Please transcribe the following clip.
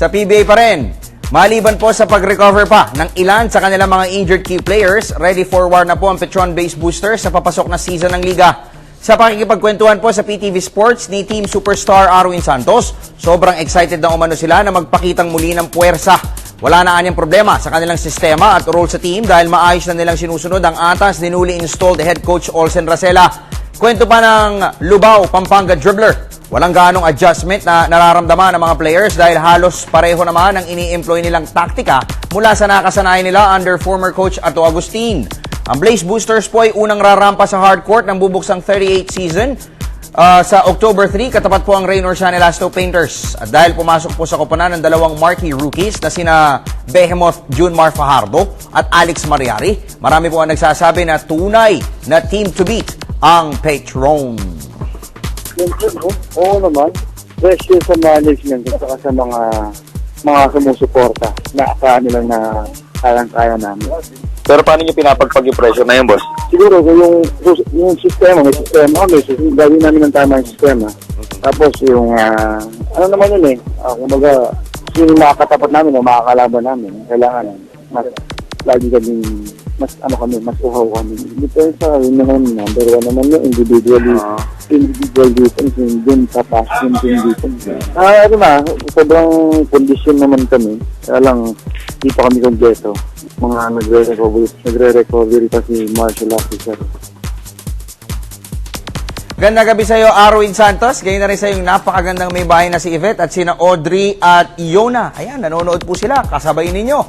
Sa PBA pa rin, maliban po sa pag-recover pa ng ilan sa kanilang mga injured key players, ready for war na po ang Petron-based boosters sa papasok na season ng liga. Sa pakikipagkwentuhan po sa PTV Sports ni Team Superstar Arwin Santos, sobrang excited na umano sila na magpakitang muli ng puwersa. Wala na anyang problema sa kanilang sistema at role sa team dahil maayos na nilang sinusunod ang atas ni newly installed head coach Olsen Racela. Kwento pa ng Lubao, Pampanga dribbler. Walang ganong adjustment na nararamdaman ng mga players dahil halos pareho naman ang ini-employ nilang taktika mula sa nakasanayan nila under former coach Ato Agustin. Ang Blaze Boosters po ay unang rarampa sa hardcourt ng bubuksang 38th season sa October 3, katapat po ang Raynor Sanelasto Painters. At dahil pumasok po sa koponan ng dalawang marquee rookies na sina Behemoth Junmar Fajardo at Alex Mariari, marami po ang nagsasabi na tunay na team to beat ang Petron. Oo naman. Pressure sa management at saka sa mga sumusuporta na asahan nila na kayang-kaya namin. Pero paano nyo pinapagpag yung pressure na yun, boss? Siguro yung sistema, may sistema kami, gawin namin ng tama yung sistema. Tapos yung, ano naman yun kumbaga, yung makakatapat namin o makakalaban namin, kailangan lagi kaming mas uhaw kami. Depende sa yun naman, number one naman yung individual defense, yung sa passion defense. Sobrang condition naman kami. Kaya lang, di pa kami kompleto. Mga nagre-recovery pa si martial officer. Ganda gabi sa iyo, Arwin Santos. Ganyan na rin sa yung napakagandang may bahay na si Yvette at sina Audrey at Iona. Ayan, nanonood po sila. Kasabay ninyo.